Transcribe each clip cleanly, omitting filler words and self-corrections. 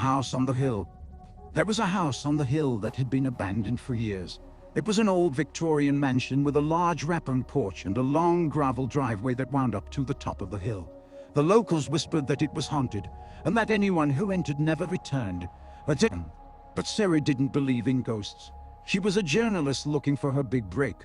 house on the hill. There was a house on the hill that had been abandoned for years. It was an old Victorian mansion with a large wrapping porch and a long gravel driveway that wound up to the top of the hill. The locals whispered that it was haunted, and that anyone who entered never returned. But Sarah didn't believe in ghosts. She was a journalist looking for her big break,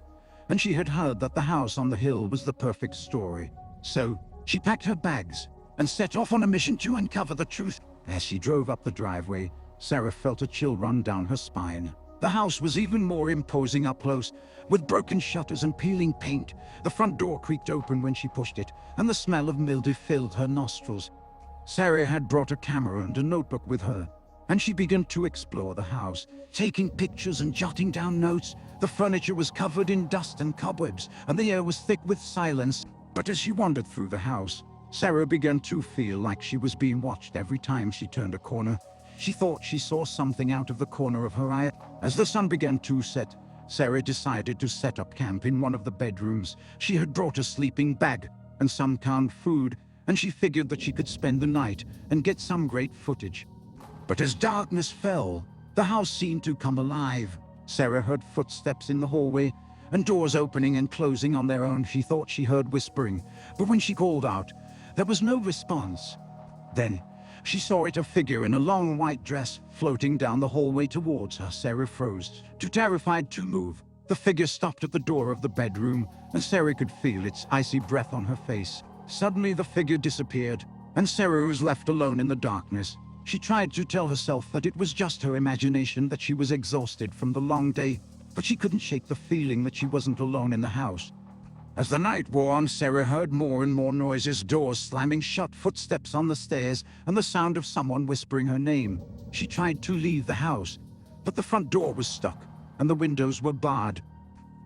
and she had heard that the house on the hill was the perfect story. So, she packed her bags and set off on a mission to uncover the truth. As she drove up the driveway, Sarah felt a chill run down her spine. The house was even more imposing up close, with broken shutters and peeling paint. The front door creaked open when she pushed it, and the smell of mildew filled her nostrils. Sarah had brought a camera and a notebook with her, and she began to explore the house, taking pictures and jotting down notes. The furniture was covered in dust and cobwebs, and the air was thick with silence. But as she wandered through the house, Sarah began to feel like she was being watched every time she turned a corner. She thought she saw something out of the corner of her eye. As the sun began to set, Sarah decided to set up camp in one of the bedrooms. She had brought a sleeping bag and some canned food, and she figured that she could spend the night and get some great footage. But as darkness fell, the house seemed to come alive. Sarah heard footsteps in the hallway and doors opening and closing on their own. She thought she heard whispering, but when she called out, there was no response. Then, she saw a figure in a long white dress floating down the hallway towards her. Sarah froze, too terrified to move. The figure stopped at the door of the bedroom, and Sarah could feel its icy breath on her face. Suddenly, the figure disappeared, and Sarah was left alone in the darkness. She tried to tell herself that it was just her imagination, that she was exhausted from the long day, but she couldn't shake the feeling that she wasn't alone in the house. As the night wore on, Sarah heard more and more noises, doors slamming shut, footsteps on the stairs, and the sound of someone whispering her name. She tried to leave the house, but the front door was stuck, and the windows were barred.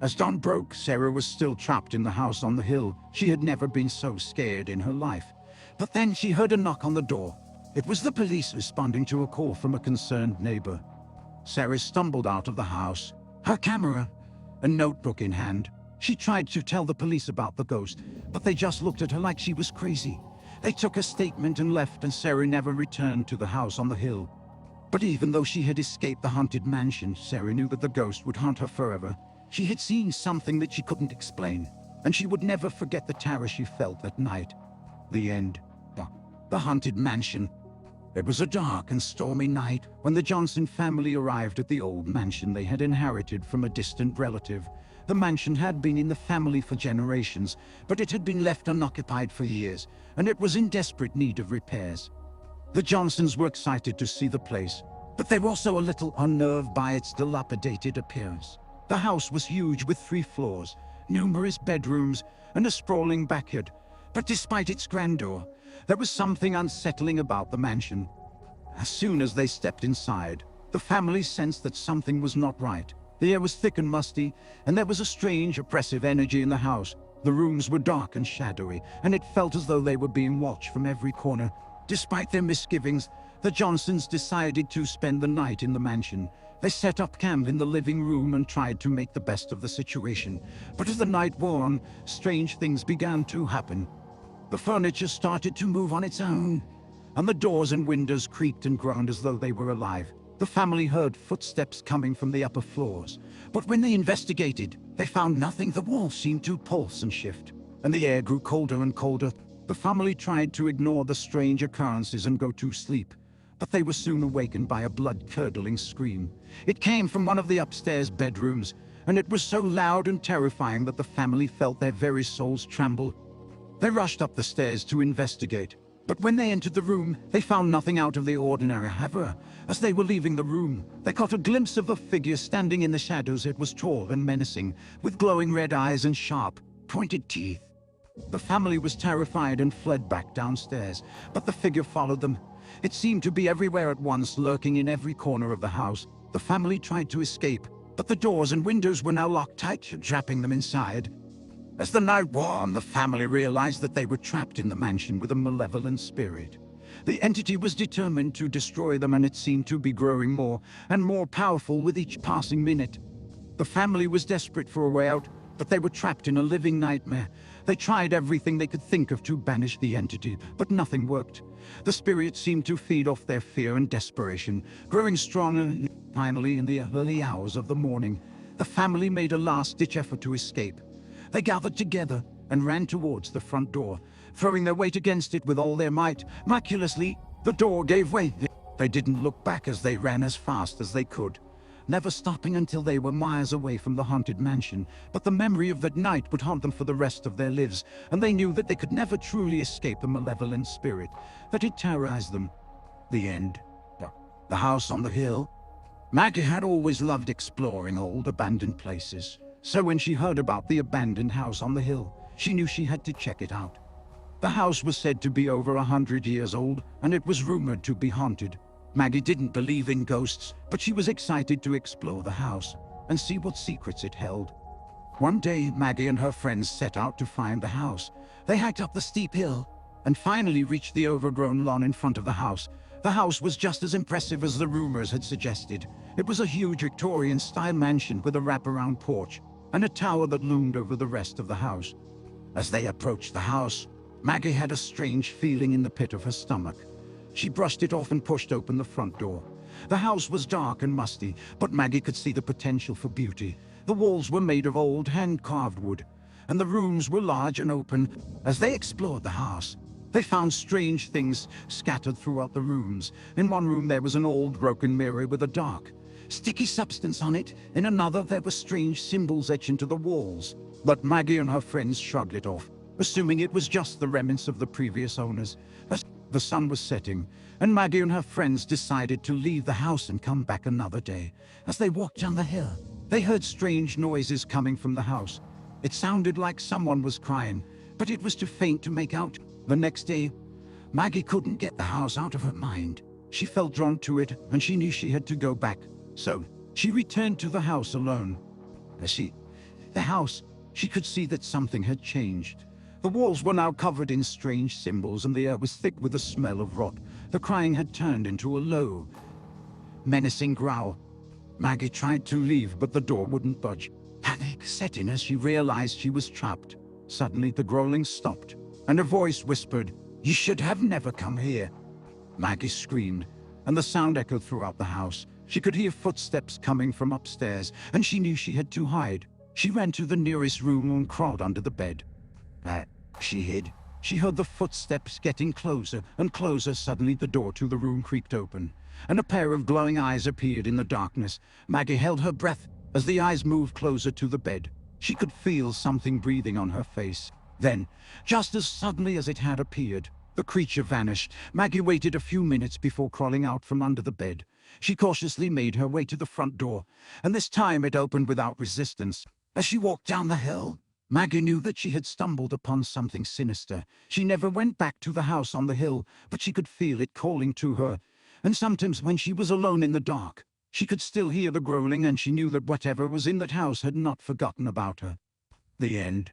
As dawn broke, Sarah was still trapped in the house on the hill. She had never been so scared in her life. But then she heard a knock on the door. It was the police responding to a call from a concerned neighbor. Sarah stumbled out of the house, her camera and notebook in hand. She tried to tell the police about the ghost, but they just looked at her like she was crazy. They took a statement and left, and Sarah never returned to the house on the hill. But even though she had escaped the haunted mansion, Sarah knew that the ghost would haunt her forever. She had seen something that she couldn't explain, and she would never forget the terror she felt that night. The end. The haunted mansion. It was a dark and stormy night when the Johnson family arrived at the old mansion they had inherited from a distant relative. The mansion had been in the family for generations, but it had been left unoccupied for years, and it was in desperate need of repairs. The Johnsons were excited to see the place, but they were also a little unnerved by its dilapidated appearance. The house was huge, with 3 floors, numerous bedrooms, and a sprawling backyard. But despite its grandeur, there was something unsettling about the mansion. As soon as they stepped inside, the family sensed that something was not right. The air was thick and musty, and there was a strange, oppressive energy in the house. The rooms were dark and shadowy, and it felt as though they were being watched from every corner. Despite their misgivings, the Johnsons decided to spend the night in the mansion. They set up camp in the living room and tried to make the best of the situation. But as the night wore on, strange things began to happen. The furniture started to move on its own, and the doors and windows creaked and groaned as though they were alive. The family heard footsteps coming from the upper floors, but when they investigated, they found nothing. The walls seemed to pulse and shift, and the air grew colder and colder. The family tried to ignore the strange occurrences and go to sleep, but they were soon awakened by a blood-curdling scream. It came from one of the upstairs bedrooms, and it was so loud and terrifying that the family felt their very souls tremble. They rushed up the stairs to investigate, but when they entered the room, they found nothing out of the ordinary. However, as they were leaving the room, they caught a glimpse of a figure standing in the shadows. It was tall and menacing, with glowing red eyes and sharp, pointed teeth. The family was terrified and fled back downstairs, but the figure followed them. It seemed to be everywhere at once, lurking in every corner of the house. The family tried to escape, but the doors and windows were now locked tight, trapping them inside. As the night wore on, the family realized that they were trapped in the mansion with a malevolent spirit. The entity was determined to destroy them, and it seemed to be growing more and more powerful with each passing minute. The family was desperate for a way out, but they were trapped in a living nightmare. They tried everything they could think of to banish the entity, but nothing worked. The spirit seemed to feed off their fear and desperation, growing stronger. Finally, in the early hours of the morning, the family made a last-ditch effort to escape. They gathered together and ran towards the front door, throwing their weight against it with all their might. Miraculously, the door gave way. They didn't look back as they ran as fast as they could, never stopping until they were miles away from the haunted mansion. But the memory of that night would haunt them for the rest of their lives, and they knew that they could never truly escape the malevolent spirit that had terrorized them. The end. The house on the hill. Maggie had always loved exploring old abandoned places, so when she heard about the abandoned house on the hill, she knew she had to check it out. The house was said to be over 100 years old, and it was rumored to be haunted. Maggie didn't believe in ghosts, but she was excited to explore the house and see what secrets it held. One day, Maggie and her friends set out to find the house. They hiked up the steep hill and finally reached the overgrown lawn in front of the house. The house was just as impressive as the rumors had suggested. It was a huge Victorian-style mansion with a wraparound porch and a tower that loomed over the rest of the house. As they approached the house, Maggie had a strange feeling in the pit of her stomach. She brushed it off and pushed open the front door. The house was dark and musty, but Maggie could see the potential for beauty. The walls were made of old hand-carved wood, and the rooms were large and open. As they explored the house, they found strange things scattered throughout the rooms. In one room there was an old broken mirror with a dark, sticky substance on it. In another there were strange symbols etched into the walls. But Maggie and her friends shrugged it off, assuming it was just the remnants of the previous owners. As the sun was setting, and Maggie and her friends decided to leave the house and come back another day. As they walked down the hill, they heard strange noises coming from the house. It sounded like someone was crying, but it was too faint to make out. The next day, Maggie couldn't get the house out of her mind. She felt drawn to it, and she knew she had to go back. So, she returned to the house alone. She could see that something had changed. The walls were now covered in strange symbols, and the air was thick with the smell of rot. The crying had turned into a low, menacing growl. Maggie tried to leave, but the door wouldn't budge. Panic set in as she realized she was trapped. Suddenly, the growling stopped, and a voice whispered, "You should have never come here." Maggie screamed, and the sound echoed throughout the house. She could hear footsteps coming from upstairs, and she knew she had to hide. She ran to the nearest room and crawled under the bed. She hid. She heard the footsteps getting closer and closer. Suddenly, the door to the room creaked open, and a pair of glowing eyes appeared in the darkness. Maggie held her breath as the eyes moved closer to the bed. She could feel something breathing on her face. Then, just as suddenly as it had appeared, the creature vanished. Maggie waited a few minutes before crawling out from under the bed. She cautiously made her way to the front door, and this time it opened without resistance. As she walked down the hill, Maggie knew that she had stumbled upon something sinister. She never went back to the house on the hill, but she could feel it calling to her. And sometimes when she was alone in the dark, she could still hear the growling, and she knew that whatever was in that house had not forgotten about her. The end.